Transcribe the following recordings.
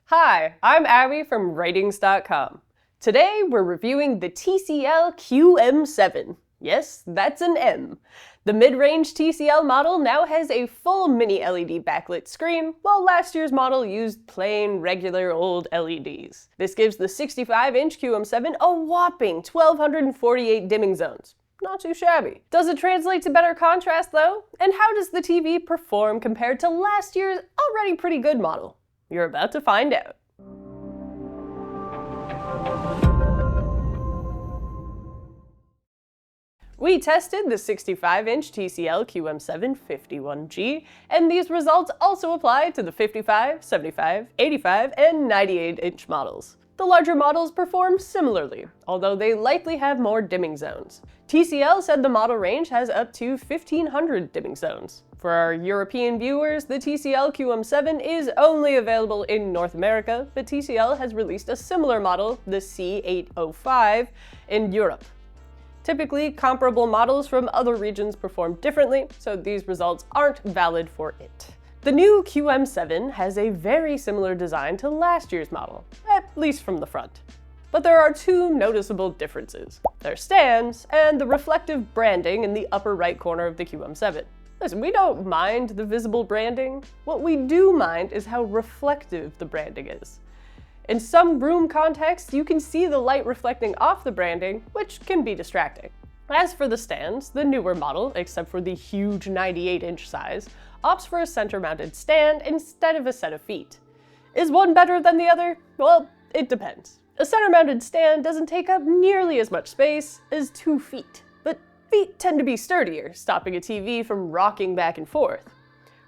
Hi, I'm Abby from Rtings.com. Today we're reviewing the TCL QM7. Yes, that's an M. The mid-range TCL model now has a full mini LED backlit screen, while last year's model used plain, regular old LEDs. This gives the 65-inch QM7 a whopping 1,248 dimming zones. Not too shabby. Does it translate to better contrast though? And how does the TV perform compared to last year's already pretty good model? You're about to find out. We tested the 65-inch TCL QM751G, and these results also apply to the 55, 75, 85, and 98-inch models. The larger models perform similarly, although they likely have more dimming zones. TCL said the model range has up to 1,500 dimming zones. For our European viewers, the TCL QM7 is only available in North America, but TCL has released a similar model, the C805, in Europe. Typically, comparable models from other regions perform differently, so these results aren't valid for it. The new QM7 has a very similar design to last year's model, at least from the front. But there are two noticeable differences: their stands and the reflective branding in the upper right corner of the QM7. Listen, we don't mind the visible branding. What we do mind is how reflective the branding is. In some room contexts, you can see the light reflecting off the branding, which can be distracting. As for the stands, the newer model, except for the huge 98-inch size, opts for a center-mounted stand instead of a set of feet. Is one better than the other? Well, it depends. A center-mounted stand doesn't take up nearly as much space as 2 feet, but feet tend to be sturdier, stopping a TV from rocking back and forth.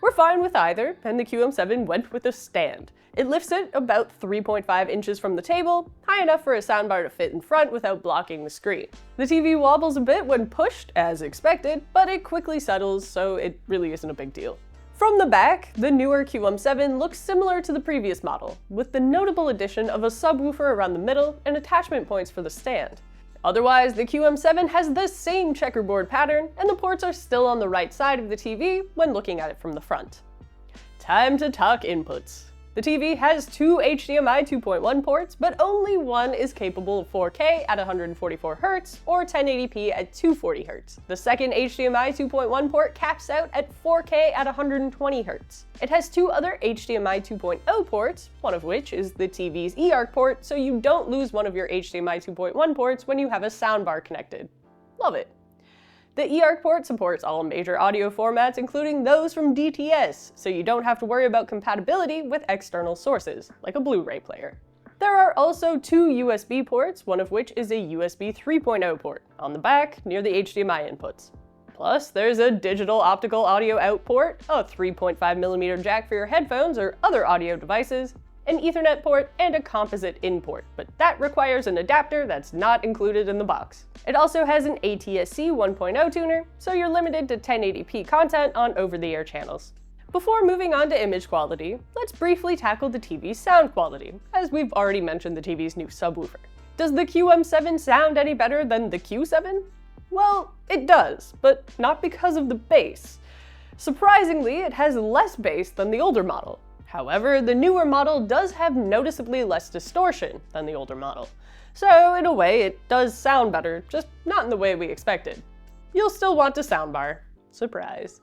We're fine with either, and the QM7 went with a stand. It lifts it about 3.5 inches from the table, high enough for a soundbar to fit in front without blocking the screen. The TV wobbles a bit when pushed, as expected, but it quickly settles, so it really isn't a big deal. From the back, the newer QM7 looks similar to the previous model, with the notable addition of a subwoofer around the middle and attachment points for the stand. Otherwise, the QM7 has the same checkerboard pattern, and the ports are still on the right side of the TV when looking at it from the front. Time to talk inputs. The TV has 2 HDMI 2.1 ports, but only one is capable of 4K at 144 Hz or 1080p at 240 Hz. The second HDMI 2.1 port caps out at 4K at 120 Hz. It has 2 other HDMI 2.0 ports, one of which is the TV's eARC port, so you don't lose one of your HDMI 2.1 ports when you have a soundbar connected. Love it. The eARC port supports all major audio formats, including those from DTS, so you don't have to worry about compatibility with external sources, like a Blu-ray player. There are also 2 USB ports, one of which is a USB 3.0 port, on the back near the HDMI inputs. Plus, there's a digital optical audio out port, a 3.5mm jack for your headphones or other audio devices, an Ethernet port, and a composite in port, but that requires an adapter that's not included in the box. It also has an ATSC 1.0 tuner, so you're limited to 1080p content on over-the-air channels. Before moving on to image quality, let's briefly tackle the TV's sound quality, as we've already mentioned the TV's new subwoofer. Does the QM7 sound any better than the Q7? Well, it does, but not because of the bass. Surprisingly, it has less bass than the older model. However, the newer model does have noticeably less distortion than the older model. So, in a way, it does sound better, just not in the way we expected. You'll still want a soundbar. Surprise.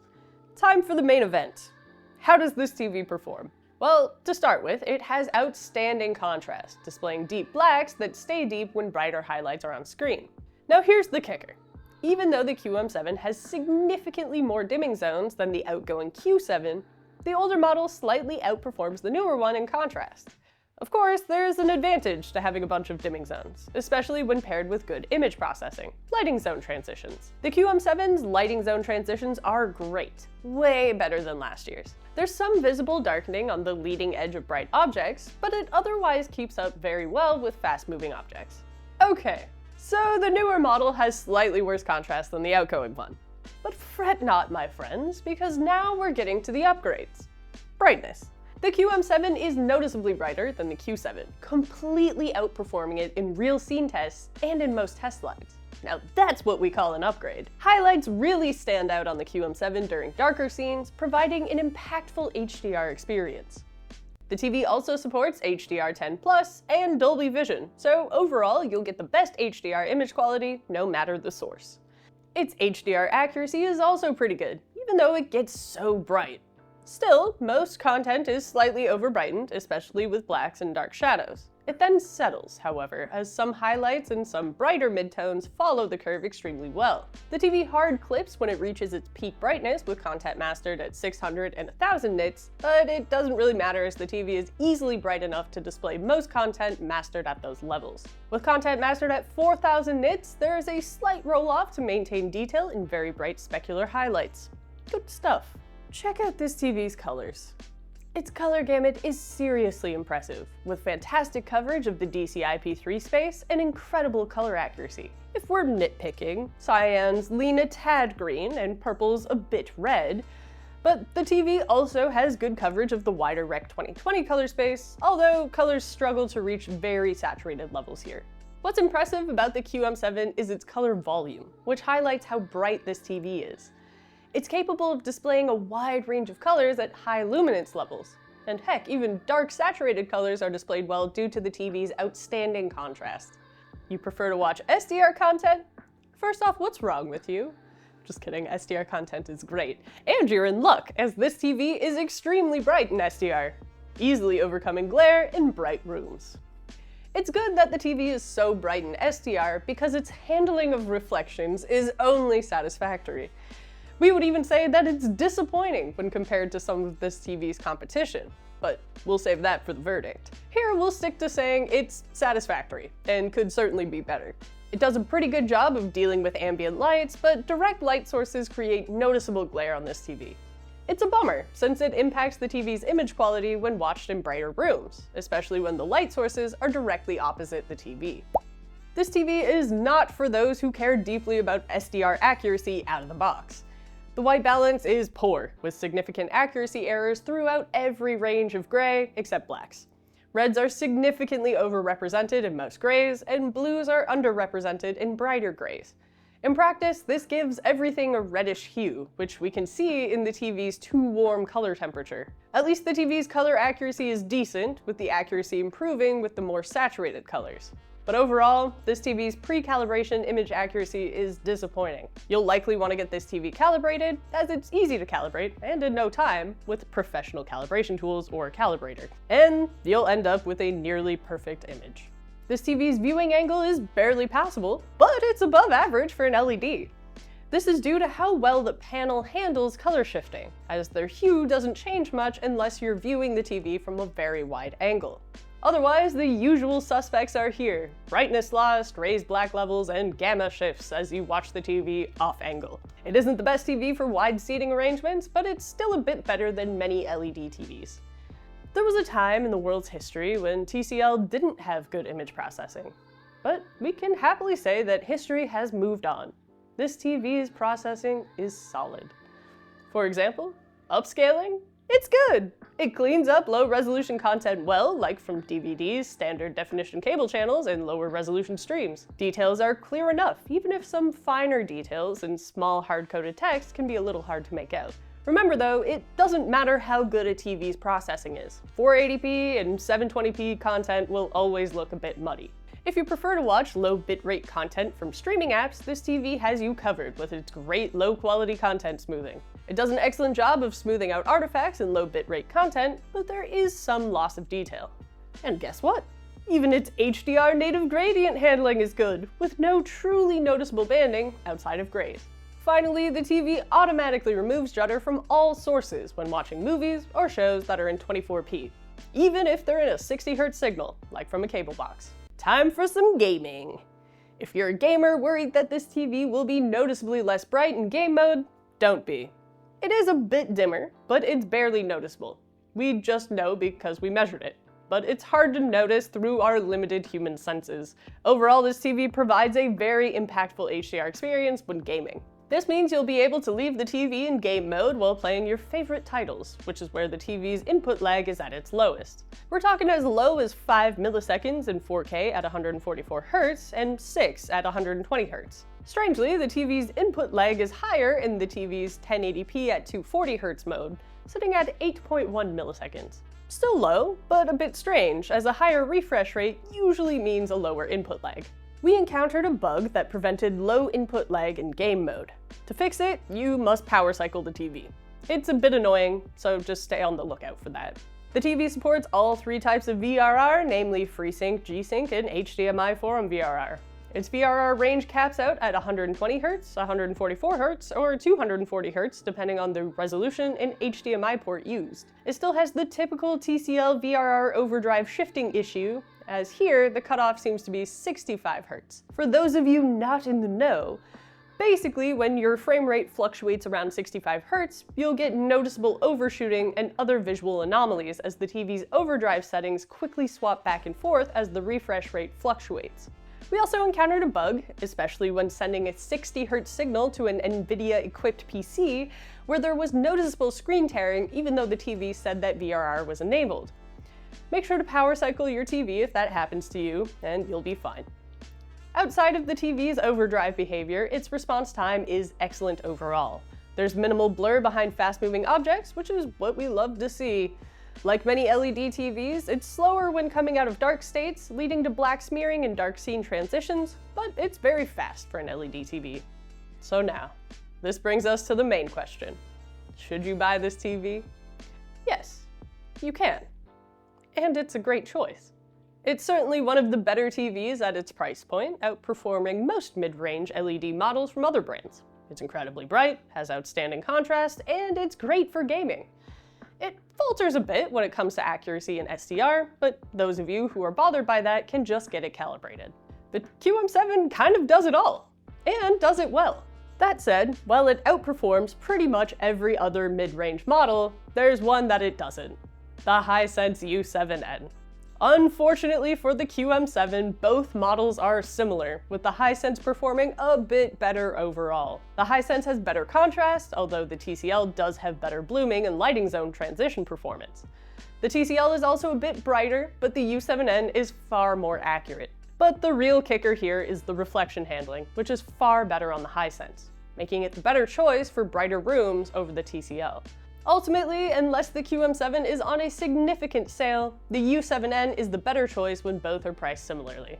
Time for the main event. How does this TV perform? Well, to start with, it has outstanding contrast, displaying deep blacks that stay deep when brighter highlights are on screen. Now here's the kicker. Even though the QM7 has significantly more dimming zones than the outgoing Q7, the older model slightly outperforms the newer one in contrast. Of course, there's an advantage to having a bunch of dimming zones, especially when paired with good image processing, lighting zone transitions. The QM7's lighting zone transitions are great, way better than last year's. There's some visible darkening on the leading edge of bright objects, but it otherwise keeps up very well with fast-moving objects. Okay, so the newer model has slightly worse contrast than the outgoing one. But fret not, my friends, because now we're getting to the upgrades. Brightness. The QM7 is noticeably brighter than the Q7, completely outperforming it in real scene tests and in most test slides. Now that's what we call an upgrade. Highlights really stand out on the QM7 during darker scenes, providing an impactful HDR experience. The TV also supports HDR10+ and Dolby Vision, so overall you'll get the best HDR image quality no matter the source. Its HDR accuracy is also pretty good, even though it gets so bright. Still, most content is slightly over-brightened, especially with blacks and dark shadows. It then settles, however, as some highlights and some brighter midtones follow the curve extremely well. The TV hard clips when it reaches its peak brightness with content mastered at 600 and 1000 nits, but it doesn't really matter as the TV is easily bright enough to display most content mastered at those levels. With content mastered at 4000 nits, there is a slight roll-off to maintain detail in very bright specular highlights. Good stuff. Check out this TV's colors. Its color gamut is seriously impressive, with fantastic coverage of the DCI-P3 space and incredible color accuracy. If we're nitpicking, cyans lean a tad green and purple's a bit red, but the TV also has good coverage of the wider Rec 2020 color space, although colors struggle to reach very saturated levels here. What's impressive about the QM7 is its color volume, which highlights how bright this TV is. It's capable of displaying a wide range of colors at high luminance levels. And heck, even dark saturated colors are displayed well due to the TV's outstanding contrast. You prefer to watch SDR content? First off, what's wrong with you? Just kidding, SDR content is great. And you're in luck, as this TV is extremely bright in SDR, easily overcoming glare in bright rooms. It's good that the TV is so bright in SDR because its handling of reflections is only satisfactory. We would even say that it's disappointing when compared to some of this TV's competition, but we'll save that for the verdict. Here we'll stick to saying it's satisfactory, and could certainly be better. It does a pretty good job of dealing with ambient lights, but direct light sources create noticeable glare on this TV. It's a bummer, since it impacts the TV's image quality when watched in brighter rooms, especially when the light sources are directly opposite the TV. This TV is not for those who care deeply about SDR accuracy out of the box. The white balance is poor, with significant accuracy errors throughout every range of gray except blacks. Reds are significantly overrepresented in most grays, and blues are underrepresented in brighter grays. In practice, this gives everything a reddish hue, which we can see in the TV's too warm color temperature. At least the TV's color accuracy is decent, with the accuracy improving with the more saturated colors. But overall, this TV's pre-calibration image accuracy is disappointing. You'll likely want to get this TV calibrated, as it's easy to calibrate, and in no time, with professional calibration tools or calibrator. And you'll end up with a nearly perfect image. This TV's viewing angle is barely passable, but it's above average for an LED. This is due to how well the panel handles color shifting, as their hue doesn't change much unless you're viewing the TV from a very wide angle. Otherwise, the usual suspects are here: brightness lost, raised black levels, and gamma shifts as you watch the TV off angle. It isn't the best TV for wide seating arrangements, but it's still a bit better than many LED TVs. There was a time in the world's history when TCL didn't have good image processing. But we can happily say that history has moved on. This TV's processing is solid. For example, upscaling? It's good! It cleans up low-resolution content well, like from DVDs, standard definition cable channels, and lower resolution streams. Details are clear enough, even if some finer details and small hard-coded text can be a little hard to make out. Remember though, it doesn't matter how good a TV's processing is. 480p and 720p content will always look a bit muddy. If you prefer to watch low bitrate content from streaming apps, this TV has you covered with its great low-quality content smoothing. It does an excellent job of smoothing out artifacts in low bitrate content, but there is some loss of detail. And guess what? Even its HDR native gradient handling is good, with no truly noticeable banding outside of grays. Finally, the TV automatically removes Judder from all sources when watching movies or shows that are in 24p, even if they're in a 60Hz signal, like from a cable box. Time for some gaming! If you're a gamer worried that this TV will be noticeably less bright in game mode, don't be. It is a bit dimmer, but it's barely noticeable. We just know because we measured it. But it's hard to notice through our limited human senses. Overall, this TV provides a very impactful HDR experience when gaming. This means you'll be able to leave the TV in game mode while playing your favorite titles, which is where the TV's input lag is at its lowest. We're talking as low as 5 milliseconds in 4K at 144 Hz and 6 at 120 Hz. Strangely, the TV's input lag is higher in the TV's 1080p at 240 Hz mode, sitting at 8.1 milliseconds. Still low, but a bit strange, as a higher refresh rate usually means a lower input lag. We encountered a bug that prevented low input lag in game mode. To fix it, you must power cycle the TV. It's a bit annoying, so just stay on the lookout for that. The TV supports all 3 types of VRR, namely FreeSync, G-Sync, and HDMI 4 VRR. Its VRR range caps out at 120 Hz, 144 Hz, or 240 Hz, depending on the resolution and HDMI port used. It still has the typical TCL VRR overdrive shifting issue, as here the cutoff seems to be 65 Hz. For those of you not in the know, basically when your frame rate fluctuates around 65 Hz, you'll get noticeable overshooting and other visual anomalies as the TV's overdrive settings quickly swap back and forth as the refresh rate fluctuates. We also encountered a bug, especially when sending a 60 Hz signal to an NVIDIA-equipped PC, where there was noticeable screen tearing even though the TV said that VRR was enabled. Make sure to power cycle your TV if that happens to you, and you'll be fine. Outside of the TV's overdrive behavior, its response time is excellent overall. There's minimal blur behind fast-moving objects, which is what we love to see. Like many LED TVs, it's slower when coming out of dark states, leading to black smearing and dark scene transitions, but it's very fast for an LED TV. So now, this brings us to the main question. Should you buy this TV? Yes, you can. And it's a great choice. It's certainly one of the better TVs at its price point, outperforming most mid-range LED models from other brands. It's incredibly bright, has outstanding contrast, and it's great for gaming. It falters a bit when it comes to accuracy and SDR, but those of you who are bothered by that can just get it calibrated. The QM7 kind of does it all, and does it well. That said, while it outperforms pretty much every other mid-range model, there's one that it doesn't: the Hisense U7N. Unfortunately for the QM7, both models are similar, with the Hisense performing a bit better overall. The Hisense has better contrast, although the TCL does have better blooming and lighting zone transition performance. The TCL is also a bit brighter, but the U7N is far more accurate. But the real kicker here is the reflection handling, which is far better on the Hisense, making it the better choice for brighter rooms over the TCL. Ultimately, unless the QM7 is on a significant sale, the U7N is the better choice when both are priced similarly.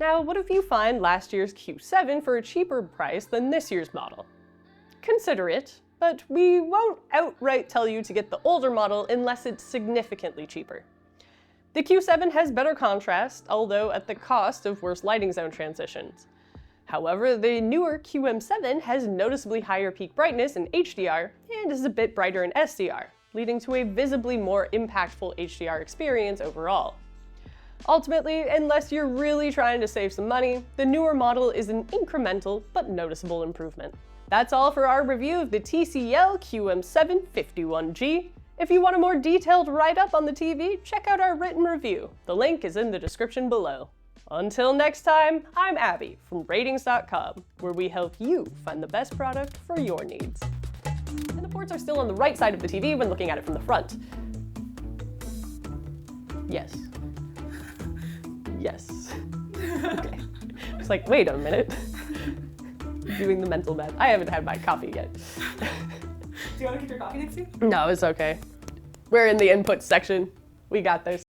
Now, what if you find last year's Q7 for a cheaper price than this year's model? Consider it, but we won't outright tell you to get the older model unless it's significantly cheaper. The Q7 has better contrast, although at the cost of worse lighting zone transitions. However, the newer QM7 has noticeably higher peak brightness in HDR and is a bit brighter in SDR, leading to a visibly more impactful HDR experience overall. Ultimately, unless you're really trying to save some money, the newer model is an incremental but noticeable improvement. That's all for our review of the TCL QM751G. If you want a more detailed write-up on the TV, check out our written review. The link is in the description below. Until next time, I'm Abby from Rtings.com, where we help you find the best product for your needs. And the ports are still on the right side of the TV when looking at it from the front. Yes. Yes. Okay. It's like, wait a minute. Doing the mental math. I haven't had my coffee yet. Do you want to keep your coffee next to you? No, it's okay. We're in the input section. We got this.